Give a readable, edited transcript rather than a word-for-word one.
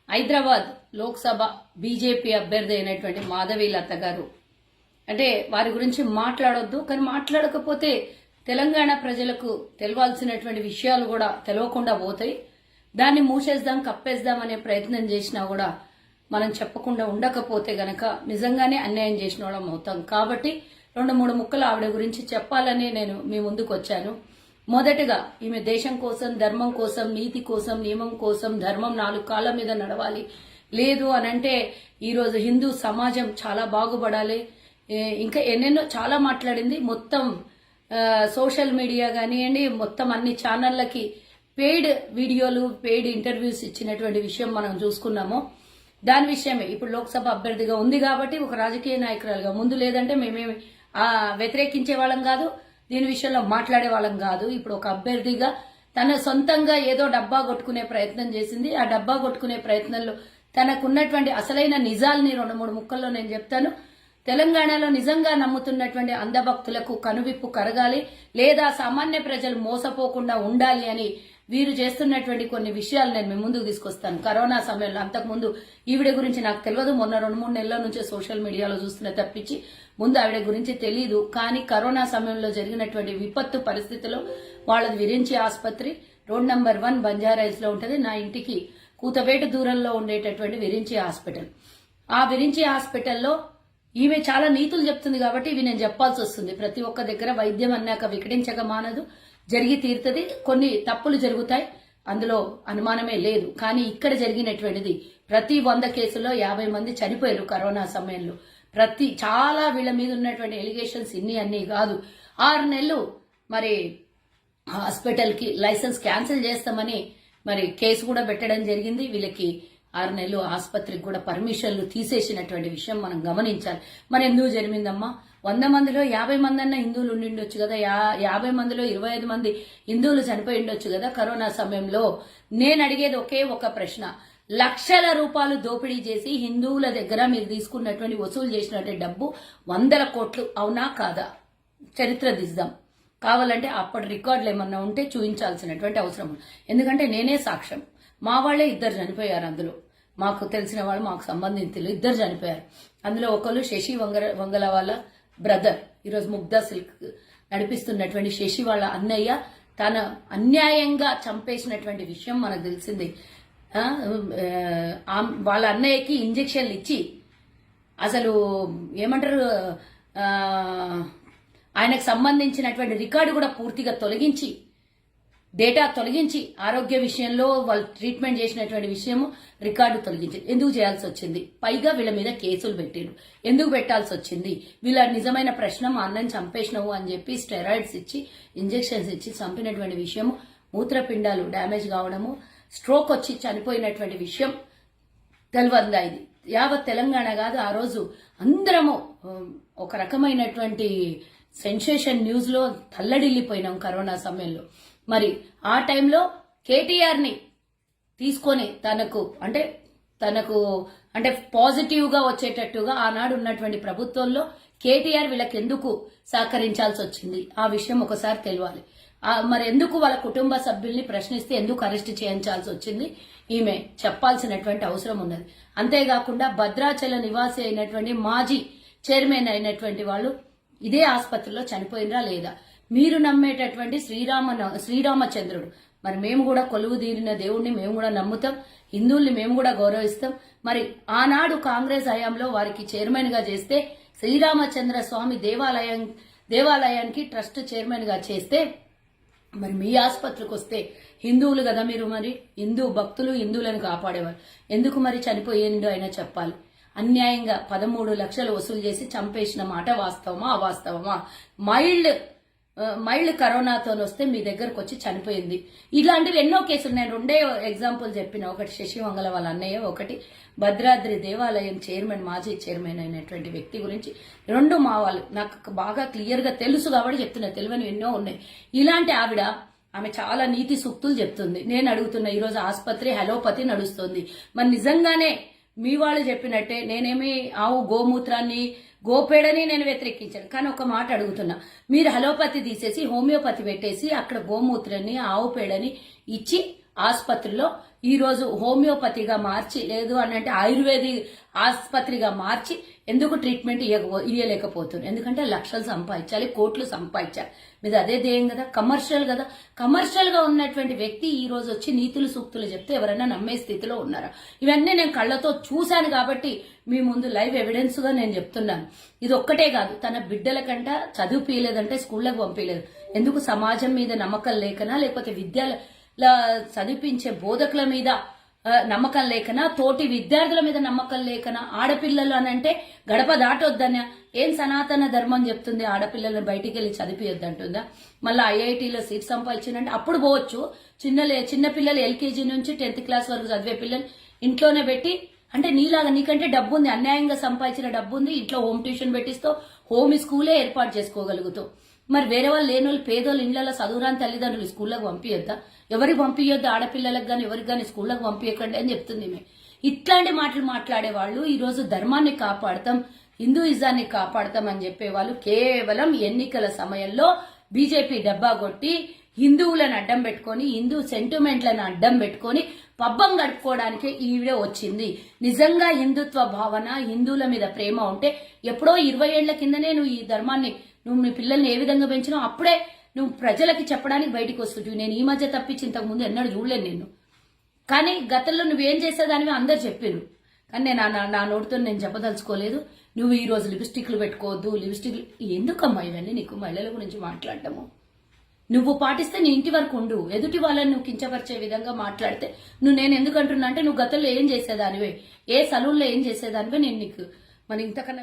Hyderabad Lok Sabha BJP అభ్యర్థి అయినటువంటి మాధవి లత గారు అంటే వారి గురించి మాట్లాడొద్దు, కానీ మాట్లాడకపోతే తెలంగాణ ప్రజలకు తెలవాల్సినటువంటి విషయాలు కూడా తెలవకుండా పోతాయి. దాన్ని మూసేద్దాం, కప్పేద్దాం అనే ప్రయత్నం చేసినా కూడా మనం చెప్పకుండా ఉండకపోతే గనక నిజంగానే అన్యాయం చేసిన వాళ్ళం అవుతాం. కాబట్టి 2-3 ముక్కలు ఆవిడ గురించి చెప్పాలని నేను మీ ముందుకు వచ్చాను. మొదటగా ఈమె దేశం కోసం, ధర్మం కోసం, నీతి కోసం, నియమం కోసం, ధర్మం 4 కాళ్ళ మీద నడవాలి, లేదు అనంటే ఈరోజు హిందూ సమాజం చాలా బాగుపడాలి, ఇంకా ఎన్నెన్నో చాలా మాట్లాడింది. మొత్తం సోషల్ మీడియా కానివ్వండి, మొత్తం అన్ని ఛానళ్లకి పెయిడ్ వీడియోలు, పెయిడ్ ఇంటర్వ్యూస్ ఇచ్చినటువంటి విషయం మనం చూసుకున్నాము. దాని విషయమే ఇప్పుడు లోక్సభ అభ్యర్థిగా ఉంది కాబట్టి ఒక రాజకీయ నాయకురాలుగా, ముందు లేదంటే మేమేమి వ్యతిరేకించే వాళ్ళం కాదు, దీని విషయంలో మాట్లాడే వాళ్ళం కాదు. ఇప్పుడు ఒక అభ్యర్థిగా తన సొంతంగా ఏదో డబ్బా కొట్టుకునే ప్రయత్నం చేసింది. ఆ డబ్బా కొట్టుకునే ప్రయత్నంలో తనకున్నటువంటి అసలైన నిజాల్ని 2-3 ముక్కల్లో నేను చెప్తాను. తెలంగాణలో నిజంగా నమ్ముతున్నటువంటి అంధభక్తులకు కనువిప్పు కరగాలి, లేదా సామాన్య ప్రజలు మోసపోకుండా ఉండాలి అని వీరు చేస్తున్నటువంటి కొన్ని విషయాలు నేను మీ ముందుకు తీసుకొస్తాను. కరోనా సమయంలో, అంతకుముందు ఈవిడ గురించి నాకు తెలియదు, మొన్న 2-3 నెలల నుంచే సోషల్ మీడియాలో చూస్తున్న తప్పించి ముందు ఆవిడ గురించి తెలియదు. కానీ కరోనా సమయంలో జరిగినటువంటి విపత్తు పరిస్థితిలో వాళ్ళది విరించి ఆసుపత్రి, రోడ్ నంబర్ 1 బంజారాయిల్స్ లో ఉంటుంది. నా ఇంటికి కూతవేట దూరంలో ఉండేటటువంటి విరించి హాస్పిటల్. ఆ విరించి హాస్పిటల్లో ఈమె చాలా నీతులు చెప్తుంది కాబట్టి ఇవి నేను చెప్పాల్సి వస్తుంది. ప్రతి ఒక్క దగ్గర వైద్యం అన్నాక వికటించక మానదు, జరిగి తీరుతుంది. కొన్ని తప్పులు జరుగుతాయి, అందులో అనుమానమే లేదు. కానీ ఇక్కడ జరిగినటువంటిది ప్రతి 100 కేసుల్లో 50 మంది చనిపోయారు కరోనా సమయంలో. చాలా వీళ్ళ మీద ఉన్నటువంటి ఎలిగేషన్స్ అన్ని కాదు. 6 నెలలు మరి హాస్పిటల్ కి లైసెన్స్ క్యాన్సిల్ చేస్తామని మరి కేసు కూడా పెట్టడం జరిగింది. వీళ్ళకి 6 నెలలు ఆసుపత్రికి కూడా పర్మిషన్లు తీసేసినటువంటి విషయం మనం గమనించాలి. మరి ఎందుకు జరిగిందమ్మా? 100 మందిలో 50 మంది అన్న హిందువులు ఉండిండొచ్చు కదా, 50 మందిలో 25 మంది హిందువులు చనిపోయి ఉండొచ్చు కదా కరోనా సమయంలో. నేను అడిగేది ఒకే ఒక ప్రశ్న, లక్షల రూపాయలు దోపిడీ చేసి హిందువుల దగ్గర మీరు తీసుకున్నటువంటి వసూలు చేసినటువంటి డబ్బు 100 కోట్లు అవునా కాదా? చరిత్ర దిద్దాం. కావాలంటే అప్పటి రికార్డులు ఏమన్నా ఉంటే చూపించాల్సినటువంటి అవసరం ఉంది. ఎందుకంటే నేనే సాక్ష్యం. మా వాళ్లే 2 చనిపోయారు. అందులో మాకు తెలిసిన వాళ్ళు, మాకు సంబంధించిన 2 చనిపోయారు. అందులో ఒకరు శశి వంగల వాళ్ళ బ్రదర్, ఈరోజు ముగ్ధా సిల్క్ నడిపిస్తున్నటువంటి శశి వాళ్ళ అన్నయ్య తన అన్యాయంగా చంపేసినటువంటి విషయం మనకు తెలిసింది. వాళ్ళ అన్నయ్యకి ఇంజెక్షన్లు ఇచ్చి అసలు ఏమంటారు, ఆయనకు సంబంధించినటువంటి రికార్డు కూడా పూర్తిగా తొలగించి, డేటా తొలగించి, ఆరోగ్య విషయంలో వాళ్ళు ట్రీట్మెంట్ చేసినటువంటి విషయము రికార్డు తొలగించి ఎందుకు చేయాల్సి వచ్చింది? పైగా వీళ్ళ మీద కేసులు పెట్టారు. ఎందుకు పెట్టాల్సి వచ్చింది? వీళ్ళ నిజమైన ప్రశ్న, మా అన్నని చంపేసినవు అని చెప్పి స్టెరాయిడ్స్ ఇచ్చి, ఇంజెక్షన్స్ ఇచ్చి చంపినటువంటి విషయము, మూత్రపిండాలు డ్యామేజ్ కావడము, స్ట్రోక్ వచ్చి చనిపోయినటువంటి విషయం తెలియదా? ఇది యావత్ తెలంగాణ కాదు, ఆ రోజు అందరము ఒక రకమైనటువంటి సెన్సేషన్ న్యూస్ లో తల్లడిల్లిపోయినాం కరోనా సమయంలో. మరి ఆ టైంలో కేటీఆర్ ని తీసుకొని తనకు అంటే పాజిటివ్ గా వచ్చేటట్టుగా ఆనాడు ఉన్నటువంటి ప్రభుత్వంలో కేటీఆర్ వీళ్ళకి ఎందుకు సహకరించాల్సి వచ్చింది? ఆ విషయం ఒకసారి తెలియాలి. మరి ఎందుకు వాళ్ళ కుటుంబ సభ్యుల్ని ప్రశ్నిస్తే ఎందుకు అరెస్ట్ చేయించాల్సి వచ్చింది? ఈమె చెప్పాల్సినటువంటి అవసరం ఉన్నది. అంతేకాకుండా భద్రాచల నివాసి అయినటువంటి మాజీ చైర్మన్ అయినటువంటి వాళ్ళు ఇదే ఆసుపత్రిలో చనిపోయినరా లేదా? మీరు నమ్మేటటువంటి శ్రీరామచంద్రుడు, మరి మేము కూడా కొలువు తీరిన దేవుణ్ణి మేము కూడా నమ్ముతాం, హిందువుల్ని మేము కూడా గౌరవిస్తాం. మరి ఆనాడు కాంగ్రెస్ హయాంలో వారికి చైర్మన్ గా చేస్తే, శ్రీరామచంద్ర స్వామి దేవాలయానికి ట్రస్ట్ చైర్మన్ గా చేస్తే, మరి మీ ఆసుపత్రికి వస్తే హిందువులు కదా మీరు, మరి హిందూ భక్తులు హిందువులను కాపాడేవారు, ఎందుకు మరి చనిపోయిందో అయినా చెప్పాలి. అన్యాయంగా 13 లక్షలు వసూలు చేసి చంపేసిన మాట వాస్తవమా అవాస్తవమా? మైల్డ్ కరోనాతో వస్తే మీ దగ్గరకు వచ్చి చనిపోయింది. ఇలాంటివి ఎన్నో కేసులు. నేను 2 ఎగ్జాంపుల్ చెప్పిన, ఒకటి శశి వంగల వాళ్ళ అన్నయ్య, ఒకటి భద్రాద్రి దేవాలయం చైర్మన్, మాజీ చైర్మన్ అయినటువంటి వ్యక్తి గురించి. 2 మా వాళ్ళు నాకు బాగా క్లియర్ గా తెలుసు కాబట్టి చెప్తున్నా, తెలియని ఎన్నో ఉన్నాయి. ఇలాంటి ఆమె చాలా నీతి సూక్తులు చెప్తుంది. నేను అడుగుతున్నా, ఈరోజు ఆసుపత్రి హలోపతి నడుస్తుంది. మరి నిజంగానే మీ వాళ్ళు చెప్పినట్టే నేనేమి ఆవు గోమూత్రాన్ని గోపేడని నేను వ్యతిరేకించాను, కానీ ఒక మాట అడుగుతున్నా, మీరు హలోపతి తీసేసి హోమియోపతి పెట్టేసి అక్కడ గోమూత్రాన్ని ఆవు పేడని ఇచ్చి ఆసుపత్రిలో ఈ రోజు హోమియోపతిగా మార్చి లేదు అని అంటే ఆయుర్వేదిక్ ఆసుపత్రిగా మార్చి ఎందుకు ట్రీట్మెంట్ ఇయ్యలేకపోతున్నారు? ఎందుకంటే లక్షలు సంపాదించాలి, కోట్లు సంపాదించాలి. మీద అదే ధ్యేయం కదా, కమర్షియల్ కదా. కమర్షియల్ గా ఉన్నటువంటి వ్యక్తి ఈ రోజు వచ్చి నీతులు సూక్తులు చెప్తే ఎవరైనా నమ్మే స్థితిలో ఉన్నారా? ఇవన్నీ నేను కళ్ళతో చూశాను కాబట్టి మీ ముందు లైవ్ ఎవిడెన్స్ గా నేను చెప్తున్నాను. ఇది ఒక్కటే కాదు, తన బిడ్డల కంట చదివిపియలేదంటే స్కూళ్ళకు పంపించలేదు. ఎందుకు? సమాజం మీద నమ్మకం లేకనా, లేకపోతే విద్యల చదివించే బోధకుల మీద నమ్మకం లేకనా, తోటి విద్యార్థుల మీద నమ్మకం లేకనా? ఆడపిల్లలు అని అంటే గడప దాటొద్దనా? ఏం సనాతన ధర్మం చెప్తుంది ఆడపిల్లలను బయటికి వెళ్ళి చదివియొద్దంటుందా? మళ్ళీ ఐఐటీలో సీట్ సంపాదించిందంటే అప్పుడు పోవచ్చు. చిన్న పిల్లలు ఎల్కేజీ నుంచి 10th క్లాస్ వరకు చదివే పిల్లలు ఇంట్లోనే పెట్టి, అంటే నీలాగా నీకంటే డబ్బు ఉంది, అన్యాయంగా సంపాదించిన డబ్బు ఉంది, ఇంట్లో హోమ్ ట్యూషన్ పెట్టిస్తావు, హోమ్ స్కూలే ఏర్పాటు చేసుకోగలుగుతావు. మరి వేరే వాళ్ళు లేని వాళ్ళు పేదోళ్ళు ఇళ్లలో చదువురాని తల్లిదండ్రులు స్కూళ్ళకు పంపించొద్దా? ఎవరికి పంపించొద్దు? ఆడపిల్లలకు గాని ఎవరికి గాని స్కూళ్ళకు పంపించకండి అని చెప్తుంది. ఇట్లాంటి మాటలు మాట్లాడే వాళ్ళు ఈ రోజు ధర్మాన్ని కాపాడతాం, హిందూయిజాన్ని కాపాడతాం అని చెప్పేవాళ్ళు కేవలం ఎన్నికల సమయంలో బీజేపీ డబ్బా కొట్టి హిందువులను అడ్డం పెట్టుకొని, హిందూ సెంటిమెంట్లను అడ్డం పెట్టుకొని పబ్బం గడుపుకోవడానికి ఈవిడే వచ్చింది. నిజంగా హిందుత్వ భావన, హిందువుల మీద ప్రేమ ఉంటే ఎప్పుడో 20 ఏళ్ల కిందనే నువ్వు ఈ ధర్మాన్ని, నువ్వు మీ పిల్లల్ని ఏ విధంగా పెంచినావు అప్పుడే నువ్వు ప్రజలకి చెప్పడానికి బయటకు వస్తుంటివి. నేను ఈ మధ్య తప్పించి ఇంతకు ముందు ఎన్నడూ చూడలేను నిన్ను. కానీ గతంలో నువ్వేం చేసేదానివి అందరు చెప్పారు, కానీ నేను నా నోటితో నేను చెప్పదలుచుకోలేదు. నువ్వు ఈ రోజు లిప్స్టిక్లు పెట్టుకోవద్దు, లిప్స్టిక్లు ఎందుకమ్మా ఇవన్నీ? నీకు మహిళల గురించి మాట్లాడటము నువ్వు పాటిస్తే నీ ఇంటి వరకు ఉండు. ఎదుటి వాళ్ళని నువ్వు కించపరిచే విధంగా మాట్లాడితే నేను ఎందుకంటున్నా అంటే నువ్వు గతంలో ఏం చేసేదానివే, ఏ సలూన్లో ఏం చేసేదానివే నేను నీకు మరి ఇంతకన్నా